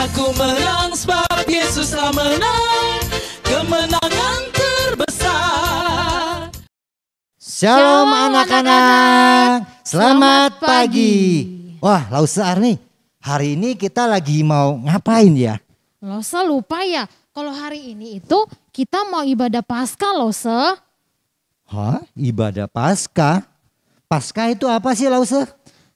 Aku menang sebab Yesus telah menang, kemenangan terbesar. Shalom anak-anak, selamat pagi. Wah, Lause Arni, hari ini kita lagi mau ngapain ya? Lause lupa ya, kalau hari ini itu kita mau ibadah Paskah Lause. Hah? Ibadah Paskah? Paskah itu apa sih Lause?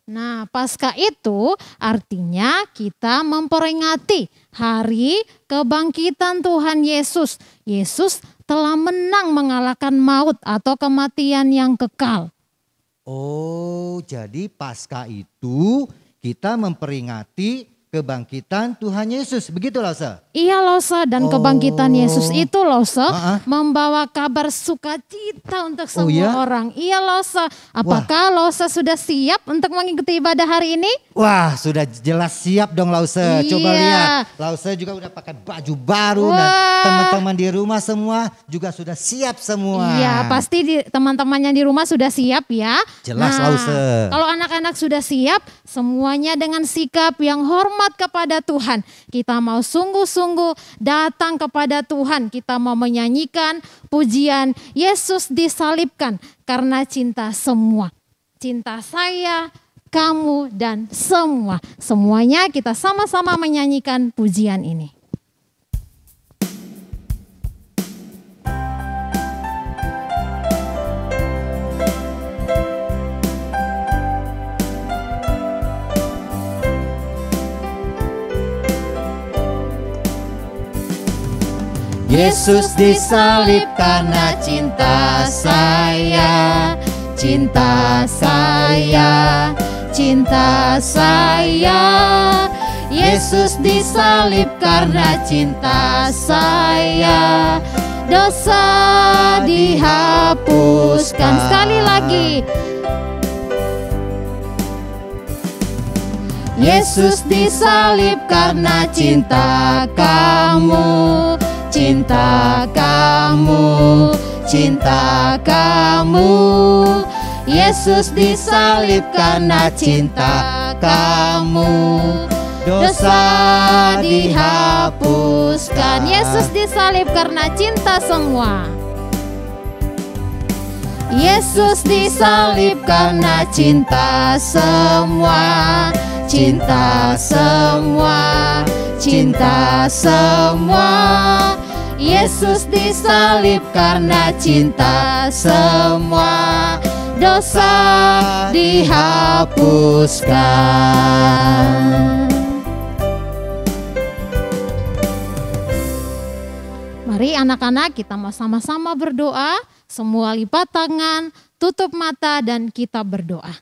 Nah, Paskah itu artinya kita memperingati hari kebangkitan Tuhan Yesus. Yesus telah menang mengalahkan maut atau kematian yang kekal. Oh, jadi Paskah itu kita memperingati kebangkitan Tuhan Yesus, begitu Lause? Iya Lause, dan kebangkitan Yesus itu Lause membawa kabar sukacita untuk semua orang. Iya Lause, apakah Lause sudah siap untuk mengikuti ibadah hari ini? Wah, sudah jelas siap dong Lause. Coba lihat, Lause juga udah pakai baju baru dan teman-teman di rumah semua juga sudah siap semua. Iya, pasti teman-temannya di rumah sudah siap ya. Jelas Lause. Kalau anak-anak sudah siap, semuanya dengan sikap yang hormat kepada Tuhan. Kita mau sungguh-sungguh datang kepada Tuhan. Kita mau menyanyikan pujian Yesus disalibkan karena cinta semua. Cinta saya, kamu dan semua. Semuanya kita sama-sama menyanyikan pujian ini. Yesus disalib karena cinta saya, cinta saya, cinta saya. Yesus disalib karena cinta saya, dosa dihapuskan. Sekali lagi. Yesus disalib karena cinta kamu, cinta kamu, cinta kamu. Yesus disalib karena cinta kamu, dosa dihapuskan. Yesus disalib karena cinta semua. Yesus disalib karena cinta semua, cinta semua, cinta semua. Yesus disalib karena cinta semua, dosa dihapuskan. Mari anak-anak kita mau sama-sama berdoa. Semua lipat tangan, tutup mata dan kita berdoa.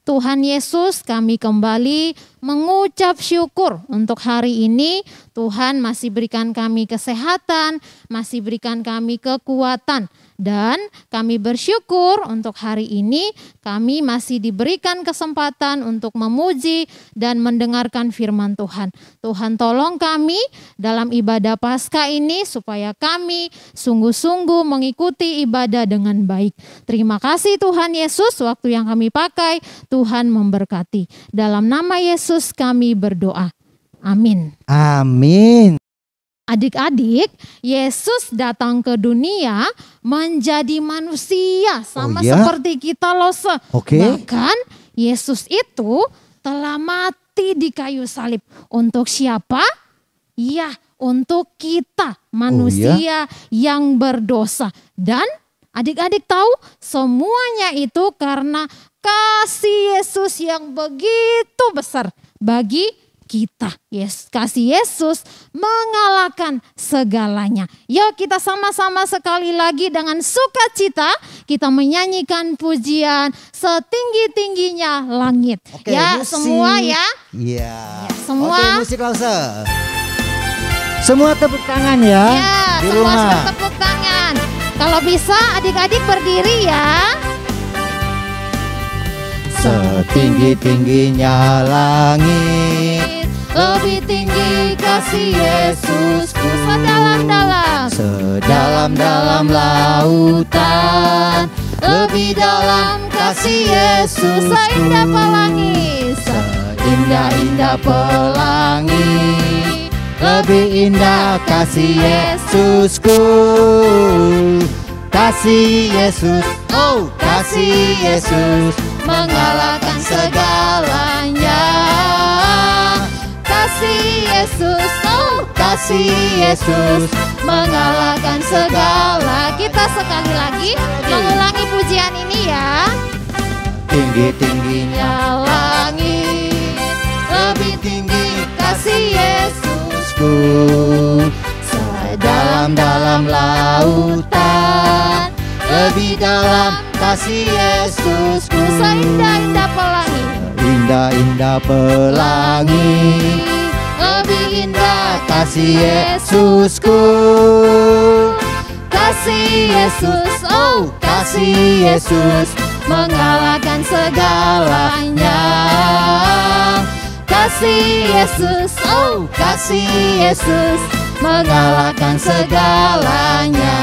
Tuhan Yesus, kami kembali mengucap syukur untuk hari ini. Tuhan masih berikan kami kesehatan, masih berikan kami kekuatan. Dan kami bersyukur untuk hari ini kami masih diberikan kesempatan untuk memuji dan mendengarkan firman Tuhan. Tuhan tolong kami dalam ibadah Paskah ini supaya kami sungguh-sungguh mengikuti ibadah dengan baik. Terima kasih Tuhan Yesus, waktu yang kami pakai Tuhan memberkati. Dalam nama Yesus kami berdoa. Amin. Amin. Adik-adik, Yesus datang ke dunia menjadi manusia sama seperti kita Lause. Bahkan Yesus itu telah mati di kayu salib. Untuk siapa? Ya, untuk kita manusia yang berdosa. Dan adik-adik tahu semuanya itu karena kasih Yesus yang begitu besar bagi kita. Kasih Yesus mengalahkan segalanya. Yuk kita sama-sama sekali lagi dengan sukacita kita menyanyikan pujian setinggi-tingginya langit. Ya musik. Semua ya. Iya. Semua. Musik Lause. Semua tepuk tangan ya. Ya, di semua rumah. tepuk tangan. Kalau bisa adik-adik berdiri ya. Setinggi-tingginya langit, lebih tinggi kasih Yesusku. Sedalam-dalam, sedalam-dalam lautan, lebih dalam kasih Yesusku. Seindah pelangi, seindah-indah pelangi, lebih indah kasih Yesusku. Kasih Yesus, oh kasih Yesus, mengalahkan segalanya. Kasih Yesus, oh kasih Yesus, mengalahkan segala. Kita sekali lagi mengulangi pujian ini ya. Tinggi-tingginya Langit lebih tinggi kasih Yesusku, dalam-dalam lautan, lebih dalam kasih Yesusku. seindah-indah pelangi, Indah-indah pelangi, lebih indah kasih Yesusku. kasih Yesus, oh kasih Yesus, mengalahkan segalanya. Kasih Yesus, oh kasih Yesus, mengalahkan segalanya.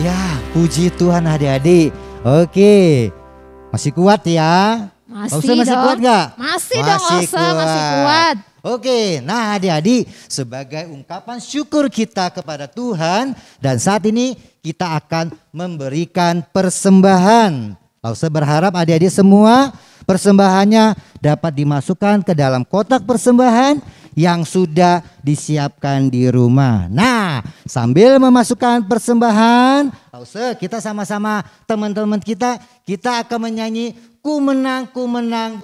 Ya, puji Tuhan adik-adik. Oke, masih kuat ya? Masih Masih dong. kuat gak? Masih dong Osa, masih kuat. Oke, nah adik-adik, sebagai ungkapan syukur kita kepada Tuhan, dan saat ini kita akan memberikan persembahan. Osa berharap adik-adik semua persembahannya dapat dimasukkan ke dalam kotak persembahan yang sudah disiapkan di rumah. Nah, sambil memasukkan persembahan, kita sama-sama teman-teman kita akan menyanyi Ku menang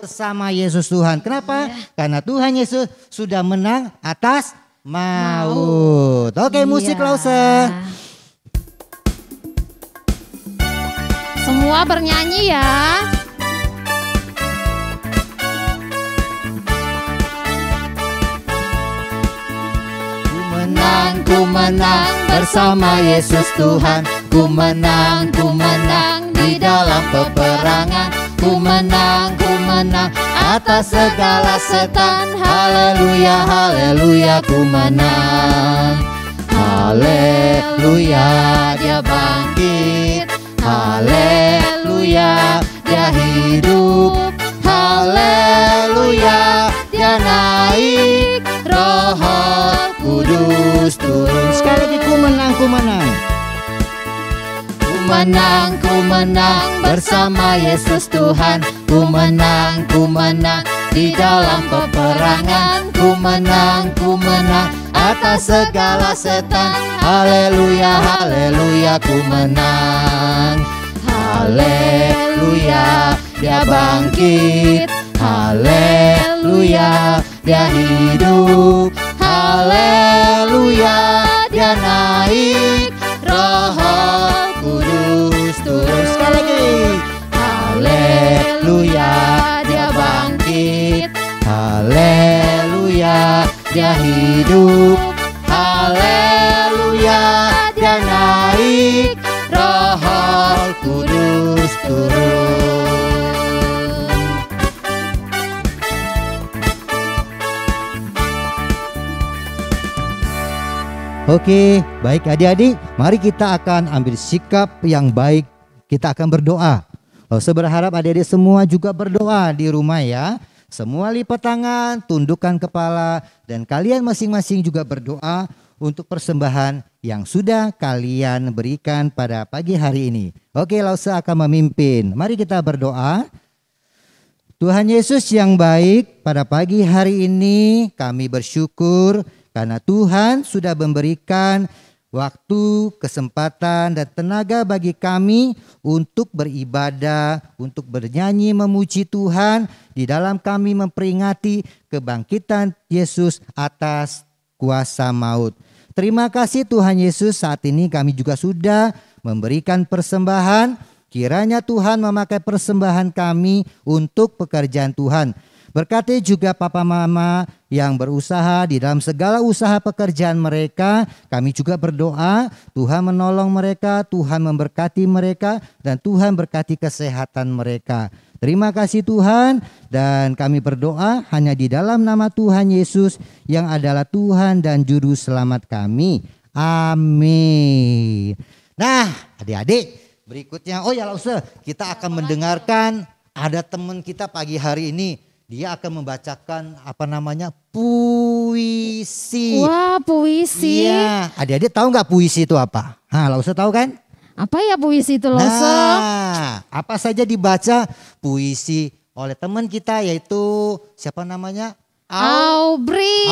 bersama Yesus Tuhan. Kenapa? Karena Tuhan Yesus sudah menang atas maut. Oke, musik Lause. Semua bernyanyi ya. Ku menang bersama Yesus Tuhan. Ku menang di dalam peperangan. Ku menang atas segala setan. Haleluya, haleluya, ku menang. Haleluya, dia bangkit. Haleluya, dia hidup. Haleluya, dia naik. Roh Kudus turun. Sekali lagi, ku menang. Ku menang bersama Yesus Tuhan. Ku menang di dalam peperangan. Ku menang atas segala setan. Haleluya, haleluya, ku menang. Haleluya, dia bangkit. Haleluya, dia hidup. Haleluya, dia naik. Roh Kudus turun. Sekali lagi. Haleluya, dia bangkit. Haleluya, dia hidup. Haleluya, dia naik. Roh Kudus turun. Oke, baik adik-adik, mari kita akan ambil sikap yang baik. Kita akan berdoa. Saya berharap adik-adik semua juga berdoa di rumah ya. Semua lipat tangan, tundukkan kepala, dan kalian masing-masing juga berdoa untuk persembahan yang sudah kalian berikan pada pagi hari ini. Oke, Lause akan memimpin. Mari kita berdoa. Tuhan Yesus yang baik, pada pagi hari ini kami bersyukur karena Tuhan sudah memberikan waktu, kesempatan, dan tenaga bagi kami untuk beribadah, untuk bernyanyi memuji Tuhan, di dalam kami memperingati kebangkitan Yesus atas kuasa maut. Terima kasih Tuhan Yesus, saat ini kami juga sudah memberikan persembahan. Kiranya Tuhan memakai persembahan kami untuk pekerjaan Tuhan. Berkati juga papa mama yang berusaha di dalam segala usaha pekerjaan mereka. Kami juga berdoa Tuhan menolong mereka, Tuhan memberkati mereka, dan Tuhan berkati kesehatan mereka. Terima kasih Tuhan, dan kami berdoa hanya di dalam nama Tuhan Yesus yang adalah Tuhan dan Juru Selamat kami. Amin. Nah adik-adik, berikutnya, kita akan mendengarkan ada teman kita pagi hari ini. dia akan membacakan puisi. Wah, puisi. Iya, adik-adik tahu nggak puisi itu apa? Lause tahu kan? Apa ya puisi itu, Lause? Nah, apa saja dibaca puisi oleh teman kita yaitu siapa namanya? Aubrey.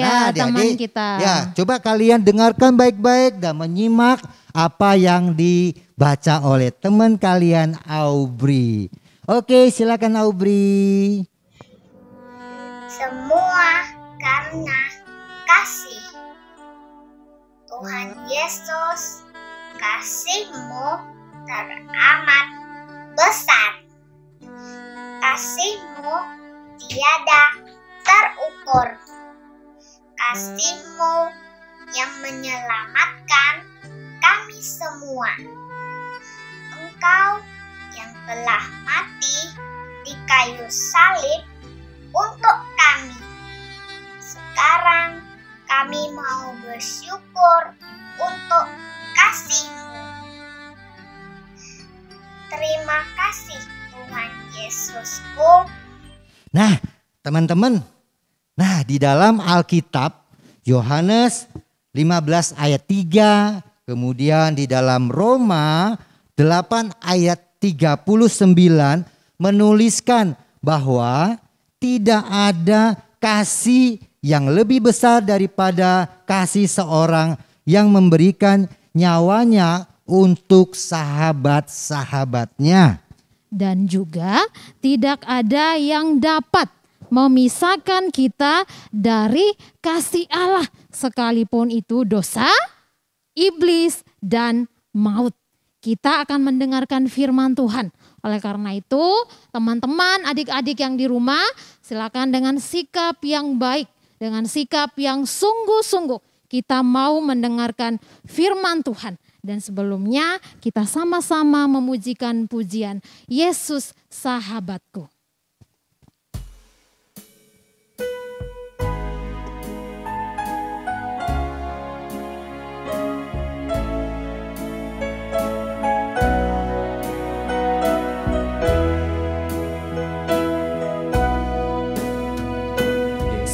Nah, Iya, teman adik-adik, kita. ya, coba kalian dengarkan baik-baik dan menyimak apa yang dibaca oleh teman kalian Aubrey. Oke, silakan Aubrey. Semua karena kasih. Tuhan Yesus, kasih-Mu teramat besar. Kasih-Mu tiada terukur. Kasih-Mu yang menyelamatkan kami semua. Engkau yang telah mati di kayu salib untuk kami. Sekarang kami mau bersyukur untuk kasih-Mu. Terima kasih Tuhan Yesusku. Nah, teman-teman. Nah, di dalam Alkitab Yohanes 15 ayat 3, kemudian di dalam Roma 8 ayat 39 menuliskan bahwa tidak ada kasih yang lebih besar daripada kasih seorang yang memberikan nyawanya untuk sahabat-sahabatnya. Dan juga tidak ada yang dapat memisahkan kita dari kasih Allah, sekalipun itu dosa, iblis, dan maut. Kita akan mendengarkan firman Tuhan. Oleh karena itu, teman-teman, adik-adik yang di rumah, silakan dengan sikap yang baik, dengan sikap yang sungguh-sungguh, kita mau mendengarkan firman Tuhan. Dan sebelumnya kita sama-sama memujikan pujian Yesus sahabatku.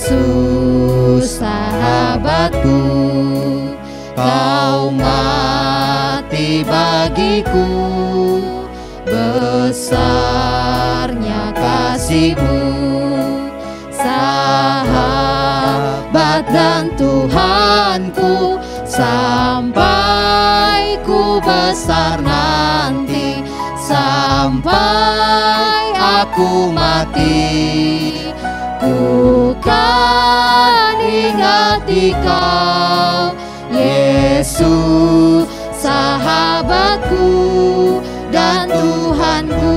Yesus sahabatku, kau mati bagiku, besarnya kasih-Mu, sahabat dan Tuhanku, sampai ku besar nanti, sampai aku mati, ku kan ingat di Kau, Yesus sahabatku dan Tuhanku.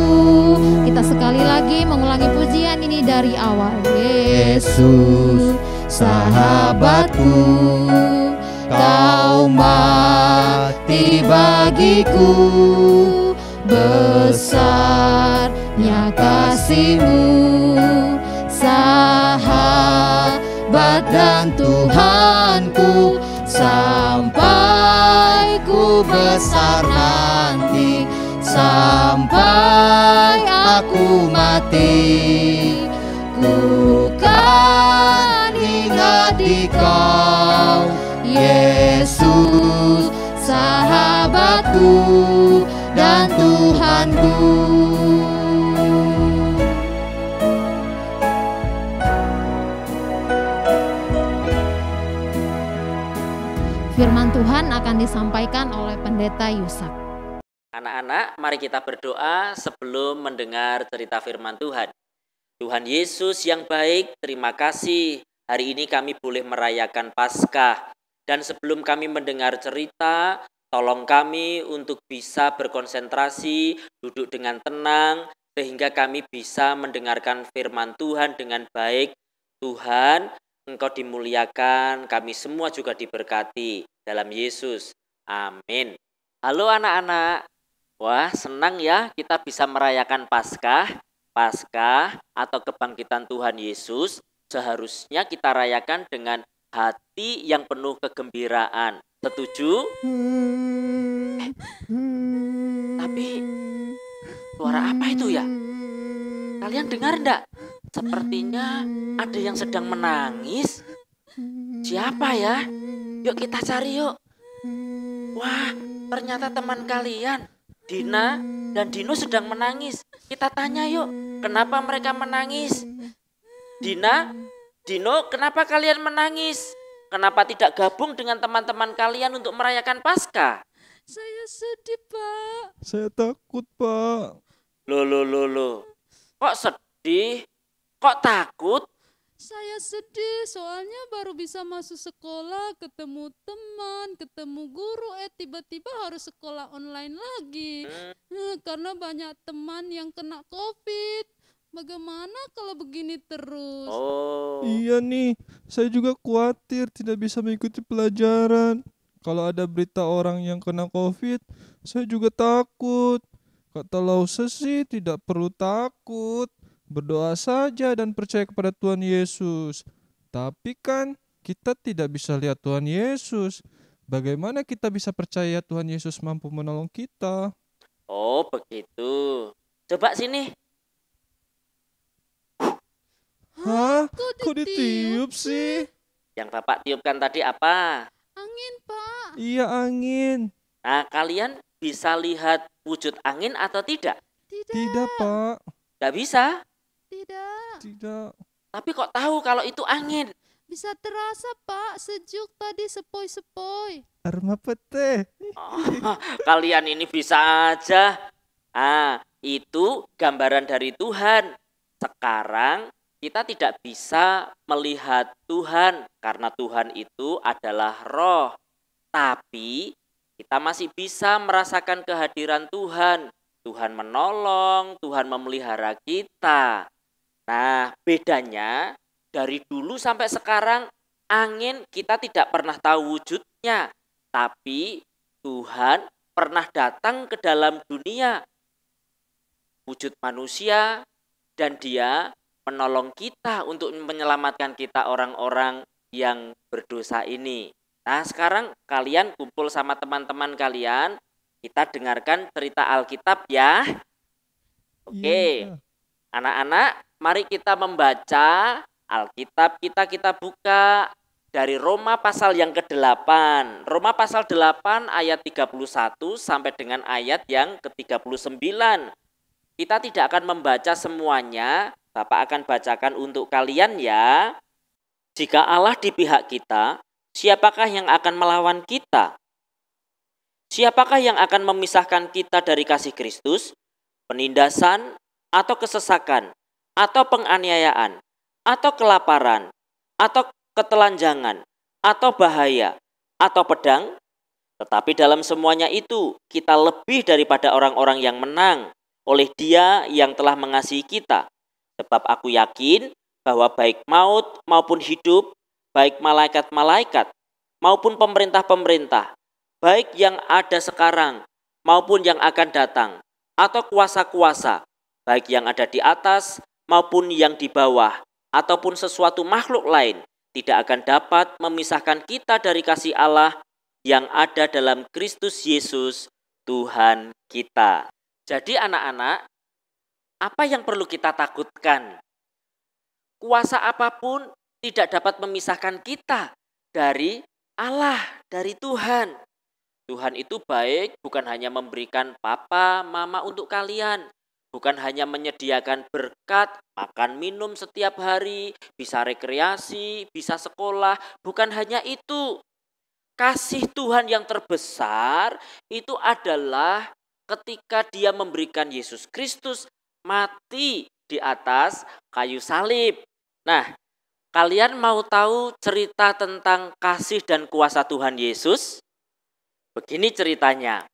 Kita sekali lagi mengulangi pujian ini dari awal. Yesus sahabatku, kau mati bagiku, besarnya kasih-Mu, sahabat dan Tuhanku, sampai ku besar nanti, sampai aku mati, ku kan ingat di Kau, Yesus sahabatku dan Tuhanku. Firman Tuhan akan disampaikan oleh Pendeta Yusak. Anak-anak, mari kita berdoa sebelum mendengar cerita firman Tuhan. Tuhan Yesus yang baik, terima kasih. Hari ini kami boleh merayakan Paskah. Dan sebelum kami mendengar cerita, tolong kami untuk bisa berkonsentrasi, duduk dengan tenang, sehingga kami bisa mendengarkan firman Tuhan dengan baik. Tuhan, Engkau dimuliakan, kami semua juga diberkati dalam Yesus. Amin. Halo anak-anak. Wah, senang ya kita bisa merayakan Paskah. Paskah atau kebangkitan Tuhan Yesus seharusnya kita rayakan dengan hati yang penuh kegembiraan. Setuju? Tapi suara apa itu ya? Kalian dengar enggak? Sepertinya ada yang sedang menangis. Siapa ya? Yuk kita cari yuk. Wah, ternyata teman kalian, Dina dan Dino sedang menangis. Kita tanya yuk, kenapa mereka menangis? Dina, Dino, kenapa kalian menangis? Kenapa tidak gabung dengan teman-teman kalian untuk merayakan Paskah? Saya sedih, Pak. Saya takut, Pak. Loh. Kok sedih? Kok takut? Saya sedih soalnya baru bisa masuk sekolah, ketemu teman, ketemu guru, tiba-tiba harus sekolah online lagi. Karena banyak teman yang kena COVID. Bagaimana kalau begini terus? Oh, Iya nih, saya juga khawatir tidak bisa mengikuti pelajaran. Kalau ada berita orang yang kena COVID, saya juga takut. Kata Lause sih tidak perlu takut. Berdoa saja dan percaya kepada Tuhan Yesus. Tapi kan kita tidak bisa lihat Tuhan Yesus. Bagaimana kita bisa percaya Tuhan Yesus mampu menolong kita? oh begitu. Coba sini. Hah? Kok ditiup sih? Yang Bapak tiupkan tadi apa? Angin, Pak. Iya, angin. Nah, kalian bisa lihat wujud angin atau tidak? Tidak, Pak. Gak bisa. Tidak. Tidak. Tapi kok tahu kalau itu angin? Bisa terasa, Pak. Sejuk tadi sepoi-sepoi. Arma pete. Oh, kalian ini bisa aja. Itu gambaran dari Tuhan. Sekarang kita tidak bisa melihat Tuhan karena Tuhan itu adalah roh. Tapi kita masih bisa merasakan kehadiran Tuhan. Tuhan menolong, Tuhan memelihara kita. Nah, bedanya dari dulu sampai sekarang, angin kita tidak pernah tahu wujudnya. Tapi Tuhan pernah datang ke dalam dunia, wujud manusia, dan Dia menolong kita untuk menyelamatkan kita orang-orang yang berdosa ini. Nah, sekarang kalian kumpul sama teman-teman kalian, kita dengarkan cerita Alkitab ya. Oke, Iya. anak-anak, mari kita membaca Alkitab kita buka dari Roma pasal yang ke-8. Roma pasal 8 ayat 31 sampai dengan ayat yang ke-39. Kita tidak akan membaca semuanya, Bapak akan bacakan untuk kalian ya. Jika Allah di pihak kita, siapakah yang akan melawan kita? Siapakah yang akan memisahkan kita dari kasih Kristus? Penindasan atau kesesakan, atau penganiayaan, atau kelaparan, atau ketelanjangan, atau bahaya, atau pedang? Tetapi dalam semuanya itu, kita lebih daripada orang-orang yang menang oleh Dia yang telah mengasihi kita. Sebab aku yakin bahwa baik maut maupun hidup, baik malaikat-malaikat maupun pemerintah-pemerintah, baik yang ada sekarang maupun yang akan datang, atau kuasa-kuasa, baik yang ada di atas maupun yang di bawah, ataupun sesuatu makhluk lain, tidak akan dapat memisahkan kita dari kasih Allah yang ada dalam Kristus Yesus, Tuhan kita. Jadi anak-anak, apa yang perlu kita takutkan? Kuasa apapun tidak dapat memisahkan kita dari Allah, dari Tuhan. Tuhan itu baik, bukan hanya memberikan papa, mama untuk kalian. Bukan hanya menyediakan berkat, makan minum setiap hari, bisa rekreasi, bisa sekolah. Bukan hanya itu. Kasih Tuhan yang terbesar itu adalah ketika Dia memberikan Yesus Kristus mati di atas kayu salib. Nah, kalian mau tahu cerita tentang kasih dan kuasa Tuhan Yesus? Begini ceritanya.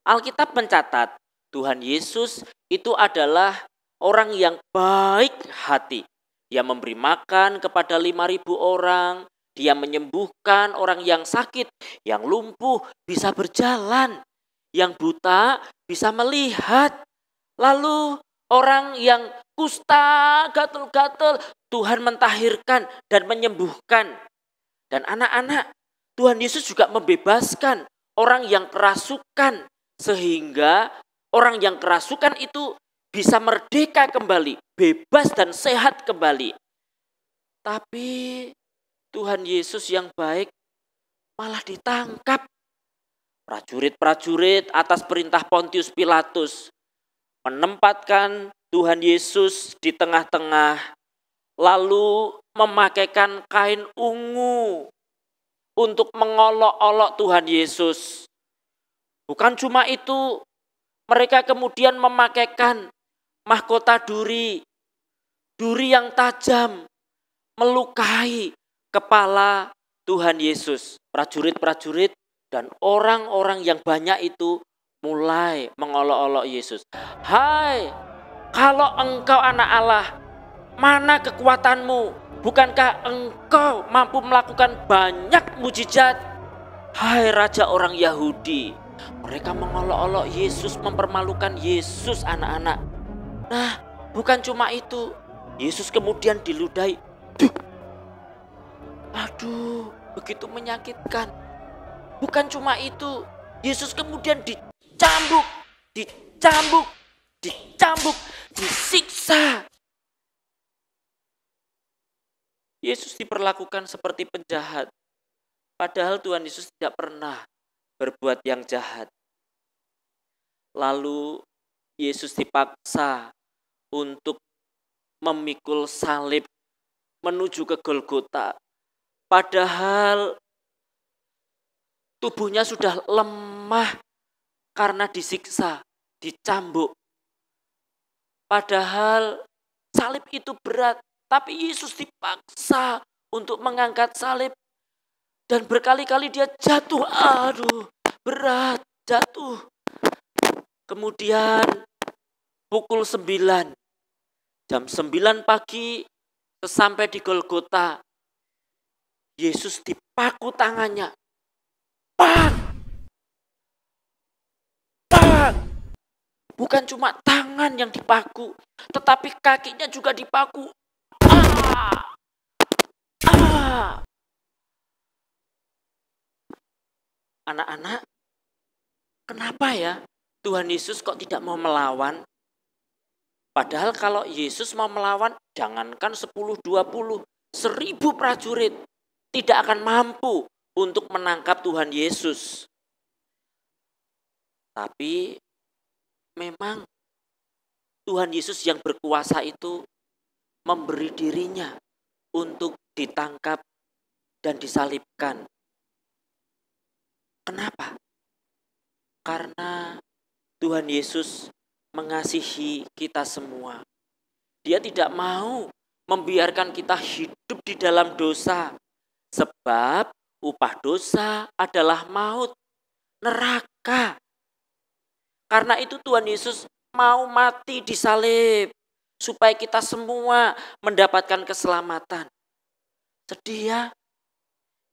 Alkitab mencatat Tuhan Yesus itu adalah orang yang baik hati. Dia memberi makan kepada 5.000 orang. Dia menyembuhkan orang yang sakit, yang lumpuh bisa berjalan, yang buta bisa melihat. Lalu orang yang kusta, gatel-gatel, Tuhan mentahirkan dan menyembuhkan. Dan anak-anak, Tuhan Yesus juga membebaskan orang yang kerasukan, sehingga orang yang kerasukan itu bisa merdeka kembali, bebas dan sehat kembali. Tapi Tuhan Yesus yang baik malah ditangkap. Prajurit-prajurit atas perintah Pontius Pilatus menempatkan Tuhan Yesus di tengah-tengah, lalu memakaikan kain ungu untuk mengolok-olok Tuhan Yesus. Bukan cuma itu, mereka kemudian memakaikan mahkota duri yang tajam, melukai kepala Tuhan Yesus. Prajurit-prajurit dan orang-orang yang banyak itu mulai mengolok-olok Yesus. Hai, kalau engkau anak Allah, mana kekuatanmu? Bukankah engkau mampu melakukan banyak mujizat? Hai Raja orang Yahudi. Mereka mengolok-olok Yesus, mempermalukan Yesus anak-anak. Nah, bukan cuma itu. Yesus kemudian diludahi. Aduh, begitu menyakitkan. Bukan cuma itu. Yesus kemudian dicambuk, disiksa. Yesus diperlakukan seperti penjahat. Padahal Tuhan Yesus tidak pernah berbuat yang jahat. Lalu Yesus dipaksa untuk memikul salib menuju ke Golgota. Padahal tubuhnya sudah lemah karena disiksa, dicambuk. Padahal salib itu berat, tapi Yesus dipaksa untuk mengangkat salib. Dan berkali-kali dia jatuh, aduh berat, jatuh. Kemudian pukul 9, jam 9 pagi sesampai di Golgota, Yesus dipaku tangannya. Pak! Bukan cuma tangan yang dipaku, tetapi kakinya juga dipaku. Anak-anak, kenapa ya Tuhan Yesus kok tidak mau melawan? Padahal kalau Yesus mau melawan, jangankan 10, 20, 1000 prajurit tidak akan mampu untuk menangkap Tuhan Yesus. Tapi memang Tuhan Yesus yang berkuasa itu memberi dirinya untuk ditangkap dan disalibkan. Kenapa? Karena Tuhan Yesus mengasihi kita semua. Dia tidak mau membiarkan kita hidup di dalam dosa. Sebab upah dosa adalah maut, neraka. Karena itu Tuhan Yesus mau mati di salib supaya kita semua mendapatkan keselamatan. Sedih ya?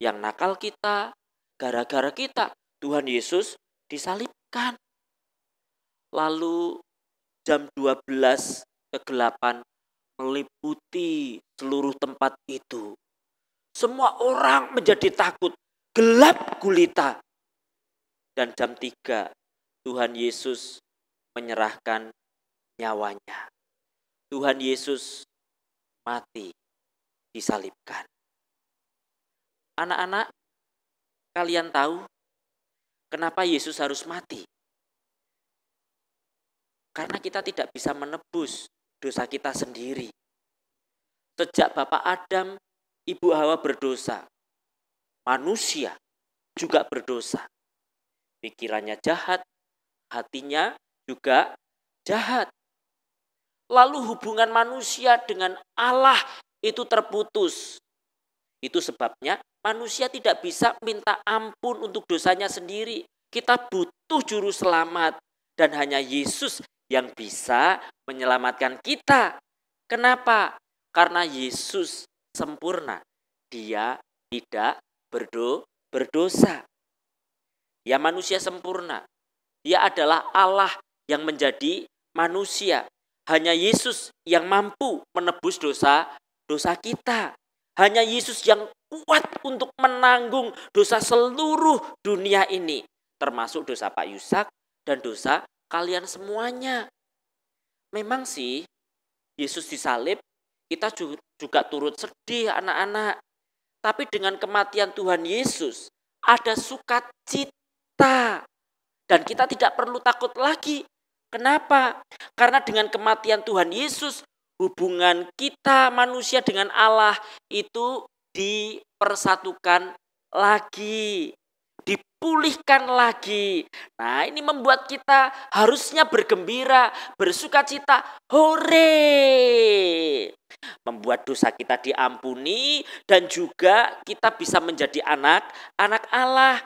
Yang nakal kita, gara-gara kita Tuhan Yesus disalibkan. Lalu jam 12:08 meliputi seluruh tempat itu. Semua orang menjadi takut, gelap gulita. Dan jam 3 Tuhan Yesus menyerahkan nyawanya. Tuhan Yesus mati, disalibkan. Anak-anak, kalian tahu kenapa Yesus harus mati? Karena kita tidak bisa menebus dosa kita sendiri. Sejak Bapak Adam, Ibu Hawa berdosa, manusia juga berdosa. Pikirannya jahat, hatinya juga jahat. Lalu hubungan manusia dengan Allah itu terputus. Itu sebabnya manusia tidak bisa minta ampun untuk dosanya sendiri. Kita butuh juru selamat dan hanya Yesus yang bisa menyelamatkan kita. Kenapa? Karena Yesus sempurna. Dia tidak berdosa. Dia manusia sempurna. Dia adalah Allah yang menjadi manusia. Hanya Yesus yang mampu menebus dosa kita. Hanya Yesus yang kuat untuk menanggung dosa seluruh dunia ini. Termasuk dosa Pak Yusak dan dosa kalian semuanya. Memang sih Yesus disalib, kita juga turut sedih anak-anak. Tapi dengan kematian Tuhan Yesus ada sukacita. Dan kita tidak perlu takut lagi. Kenapa? Karena dengan kematian Tuhan Yesus, hubungan kita manusia dengan Allah itu dipersatukan lagi, dipulihkan lagi. Nah, ini membuat kita harusnya bergembira, bersukacita, hore. Membuat dosa kita diampuni dan juga kita bisa menjadi anak Allah.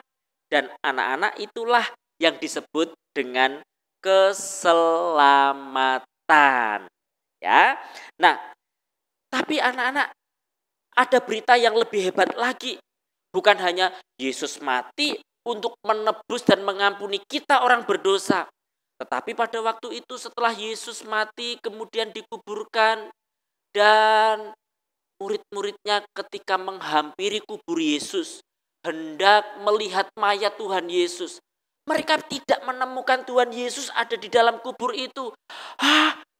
Dan anak-anak itulah yang disebut dengan keselamatan. Ya. Nah, tapi anak-anak, ada berita yang lebih hebat lagi. Bukan hanya Yesus mati untuk menebus dan mengampuni kita orang berdosa. Tetapi pada waktu itu setelah Yesus mati kemudian dikuburkan, dan murid-muridnya ketika menghampiri kubur Yesus, hendak melihat mayat Tuhan Yesus, mereka tidak menemukan Tuhan Yesus ada di dalam kubur itu.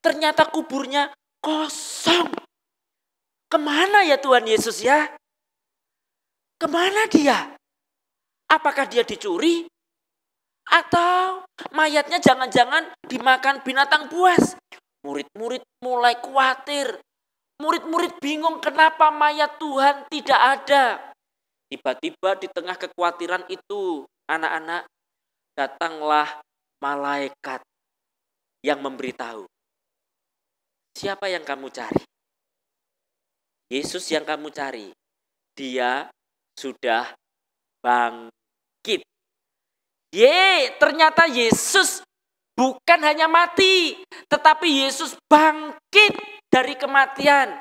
Ternyata kuburnya kosong. Kemana ya Tuhan Yesus ya? Kemana dia? Apakah dia dicuri? Atau mayatnya jangan-jangan dimakan binatang buas? Murid-murid mulai khawatir. Murid-murid bingung kenapa mayat Tuhan tidak ada. Tiba-tiba di tengah kekhawatiran itu, anak-anak, datanglah malaikat yang memberitahu. Siapa yang kamu cari? Yesus yang kamu cari. Dia sudah bangkit. Ternyata Yesus bukan hanya mati, tetapi Yesus bangkit dari kematian.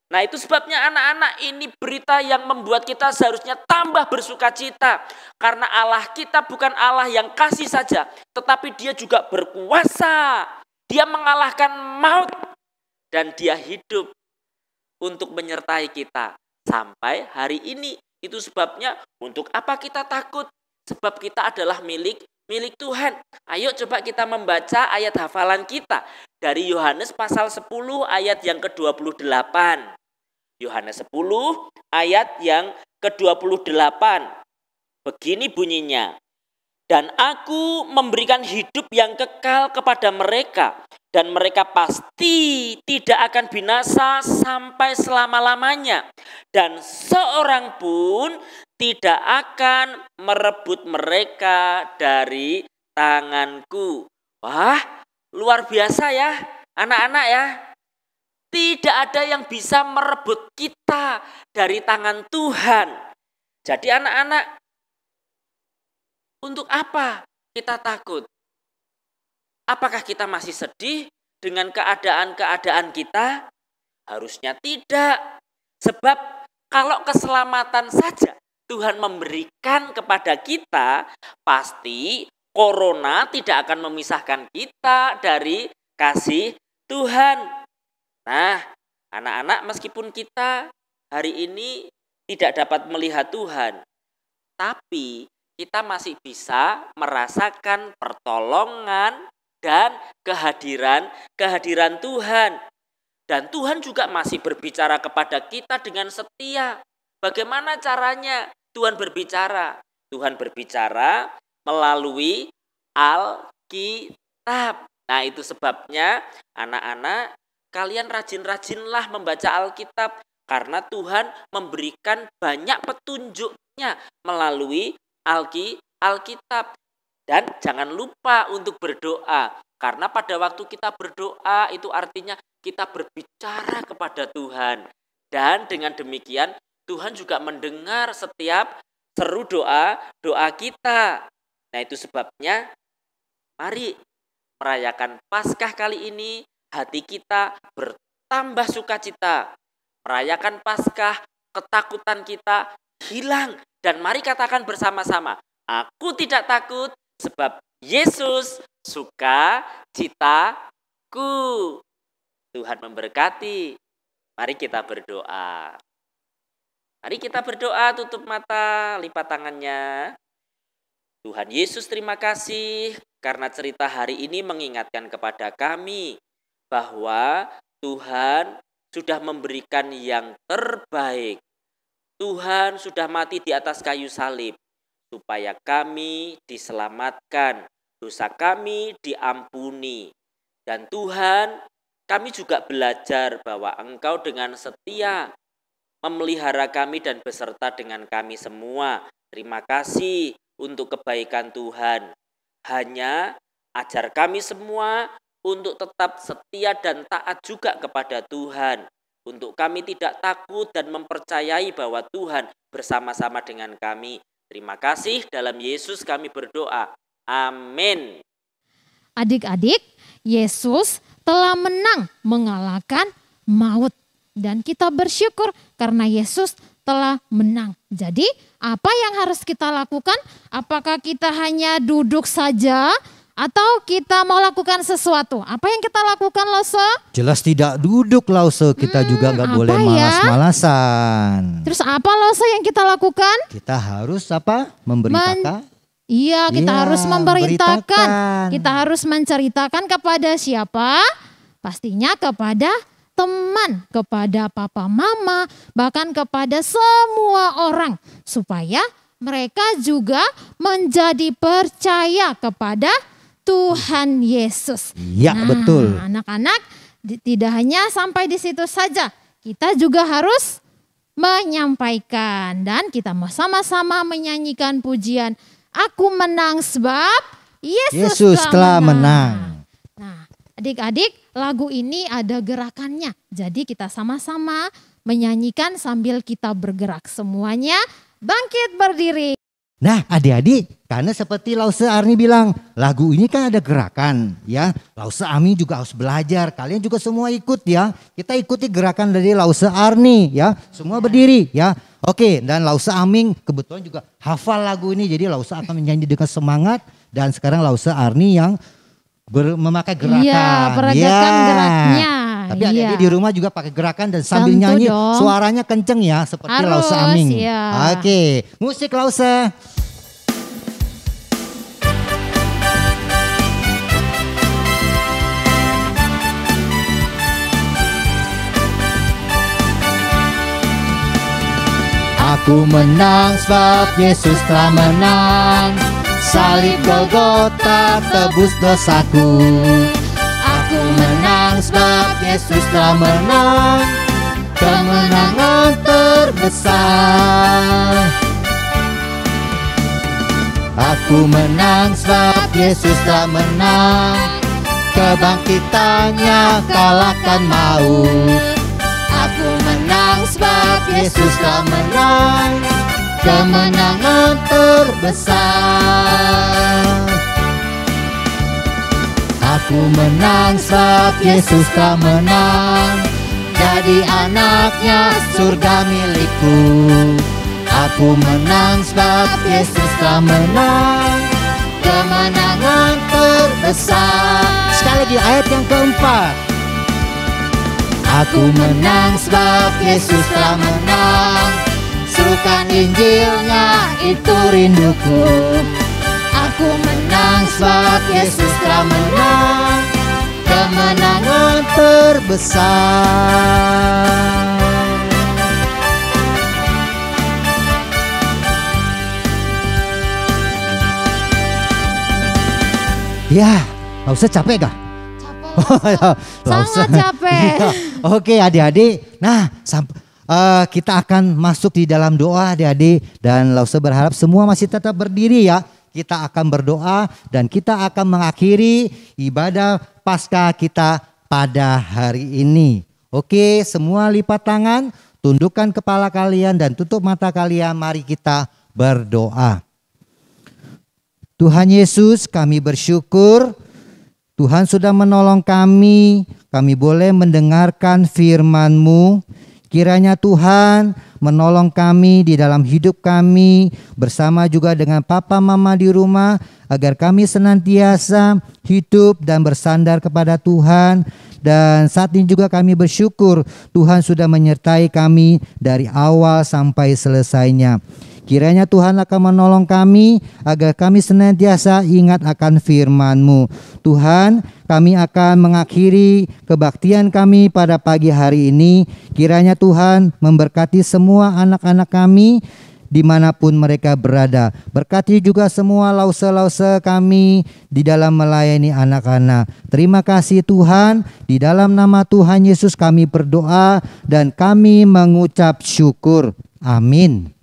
Nah, itu sebabnya anak-anak, ini berita yang membuat kita seharusnya tambah bersukacita. Karena Allah kita bukan Allah yang kasih saja, tetapi dia juga berkuasa. Dia mengalahkan maut dan dia hidup untuk menyertai kita sampai hari ini. Itu sebabnya untuk apa kita takut? Sebab kita adalah milik Tuhan. Ayo coba kita membaca ayat hafalan kita dari Yohanes pasal 10 ayat yang ke-28. Yohanes 10 ayat yang ke-28. Begini bunyinya. Dan aku memberikan hidup yang kekal kepada mereka, dan mereka pasti tidak akan binasa sampai selama-lamanya, dan seorang pun tidak akan merebut mereka dari tanganku. Wah, luar biasa ya anak-anak ya. Tidak ada yang bisa merebut kita dari tangan Tuhan. Jadi anak-anak, untuk apa kita takut? Apakah kita masih sedih dengan keadaan-keadaan kita? Harusnya tidak. Sebab kalau keselamatan saja Tuhan memberikan kepada kita, pasti corona tidak akan memisahkan kita dari kasih Tuhan. Nah, anak-anak, meskipun kita hari ini tidak dapat melihat Tuhan, tapi kita masih bisa merasakan pertolongan dan kehadiran Tuhan. Dan Tuhan juga masih berbicara kepada kita dengan setia. Bagaimana caranya Tuhan berbicara? Tuhan berbicara melalui Alkitab. Nah, itu sebabnya anak-anak, kalian rajin-rajinlah membaca Alkitab. Karena Tuhan memberikan banyak petunjuknya melalui Alkitab. Dan jangan lupa untuk berdoa. Karena pada waktu kita berdoa itu artinya kita berbicara kepada Tuhan. Dan dengan demikian Tuhan juga mendengar setiap seru doa kita. Nah, itu sebabnya mari merayakan Paskah kali ini, hati kita bertambah sukacita. Merayakan Paskah, ketakutan kita hilang. Dan mari katakan bersama-sama, aku tidak takut sebab Yesus sukacitaku. Tuhan memberkati. Mari kita berdoa. Mari kita berdoa, tutup mata, lipat tangannya. Tuhan Yesus, terima kasih karena cerita hari ini mengingatkan kepada kami bahwa Tuhan sudah memberikan yang terbaik. Tuhan sudah mati di atas kayu salib supaya kami diselamatkan, dosa kami diampuni. Dan Tuhan, kami juga belajar bahwa Engkau dengan setia memelihara kami dan beserta dengan kami semua. Terima kasih untuk kebaikan Tuhan. Hanya ajar kami semua untuk tetap setia dan taat juga kepada Tuhan. Untuk kami tidak takut dan mempercayai bahwa Tuhan bersama-sama dengan kami. Terima kasih, dalam Yesus kami berdoa. Amin. Adik-adik, Yesus telah menang mengalahkan maut. Dan kita bersyukur karena Yesus telah menang. Jadi apa yang harus kita lakukan? Apakah kita hanya duduk saja atau kita mau lakukan sesuatu? Apa yang kita lakukan, Lause? Jelas tidak duduk, Lause. Kita juga nggak boleh malas-malasan. Terus apa, Lause, yang kita lakukan? Kita harus apa? Memberitakan. Iya, kita harus memberitakan. Beritakan. Kita harus menceritakan kepada siapa? Pastinya kepada teman, kepada papa mama, bahkan kepada semua orang. Supaya mereka juga menjadi percaya kepada Tuhan Yesus. Ya, betul. Anak-anak, tidak hanya sampai di situ saja. Kita juga harus menyampaikan. Dan kita mau sama-sama menyanyikan pujian Aku menang sebab Yesus telah menang. Nah, adik-adik, lagu ini ada gerakannya. Jadi kita sama-sama menyanyikan sambil kita bergerak. Semuanya bangkit berdiri. Nah, adik-adik, karena seperti Lause Arni bilang, lagu ini kan ada gerakan ya. Lause Ami juga harus belajar. Kalian juga semua ikut ya. Kita ikuti gerakan dari Lause Arni ya. Semua berdiri ya. Oke, dan Lause Aming kebetulan juga hafal lagu ini. Jadi Lause akan menyanyi dengan semangat. Dan sekarang Lause Arni yang memakai gerakan. Iya, peragakan geraknya. Tapi adik-adik di rumah juga pakai gerakan dan sambil Tentu nyanyi dong. suaranya kenceng ya. Seperti Lause Aming. Ya. Oke, musik Lause. Aku menang sebab Yesus telah menang. Salib Golgota tebus dosaku. Aku menang sebab Yesus telah menang. Kemenangan terbesar. Aku menang sebab Yesus telah menang. Kebangkitannya kalahkan maut. Aku menang sebab Yesus telah menang. Kemenangan terbesar. Aku menang sebab Yesus telah menang. Jadi anaknya surga milikku. Aku menang sebab Yesus telah menang. Kemenangan terbesar. Sekali lagi ayat yang keempat. Aku menang sebab Yesus telah menang. Serukan Injilnya itu rinduku. Aku menang sebab Yesus telah menang. Kemenangan terbesar. Ya, gak usah capek gak? Sangat capek. Ya. Oke adik-adik, nah kita akan masuk di dalam doa adik-adik. Dan Lause berharap semua masih tetap berdiri ya. Kita akan berdoa dan kita akan mengakhiri ibadah Paskah kita pada hari ini. Oke, semua lipat tangan, tundukkan kepala kalian dan tutup mata kalian. Mari kita berdoa. Tuhan Yesus, kami bersyukur Tuhan sudah menolong kami boleh mendengarkan firman-Mu. Kiranya Tuhan menolong kami di dalam hidup kami bersama juga dengan papa mama di rumah, agar kami senantiasa hidup dan bersandar kepada Tuhan. Dan saat ini juga kami bersyukur Tuhan sudah menyertai kami dari awal sampai selesainya. Kiranya Tuhan akan menolong kami agar kami senantiasa ingat akan firman-Mu. Tuhan, kami akan mengakhiri kebaktian kami pada pagi hari ini. Kiranya Tuhan memberkati semua anak-anak kami dimanapun mereka berada. Berkati juga semua lause-lause kami di dalam melayani anak-anak. Terima kasih Tuhan, di dalam nama Tuhan Yesus kami berdoa dan kami mengucap syukur. Amin.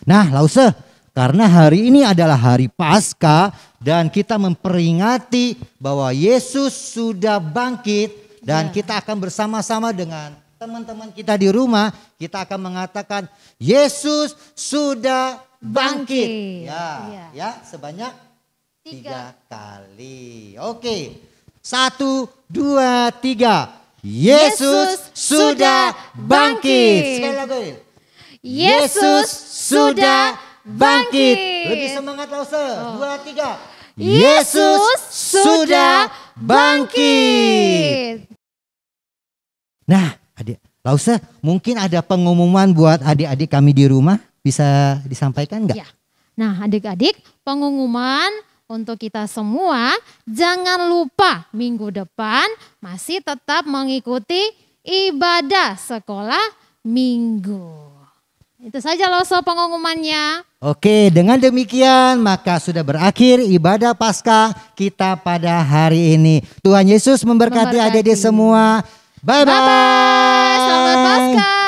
Nah lause, karena hari ini adalah hari Paskah dan kita memperingati bahwa Yesus sudah bangkit dan kita akan bersama-sama dengan teman-teman kita di rumah, kita akan mengatakan Yesus sudah bangkit. Ya, sebanyak 3 kali. Oke. 1, 2, 3. Yesus sudah bangkit. Sekali lagi. Yesus sudah bangkit. Lebih semangat lause. 2, 3. Yesus sudah bangkit. Nah, adik, lause, mungkin ada pengumuman buat adik-adik kami di rumah, bisa disampaikan enggak? Ya. Nah, adik-adik, pengumuman untuk kita semua, jangan lupa minggu depan masih tetap mengikuti ibadah sekolah minggu. Itu saja lause pengumumannya. Oke, dengan demikian maka sudah berakhir ibadah Paskah kita pada hari ini. Tuhan Yesus memberkati adik-adik semua. Bye-bye. Selamat Paskah.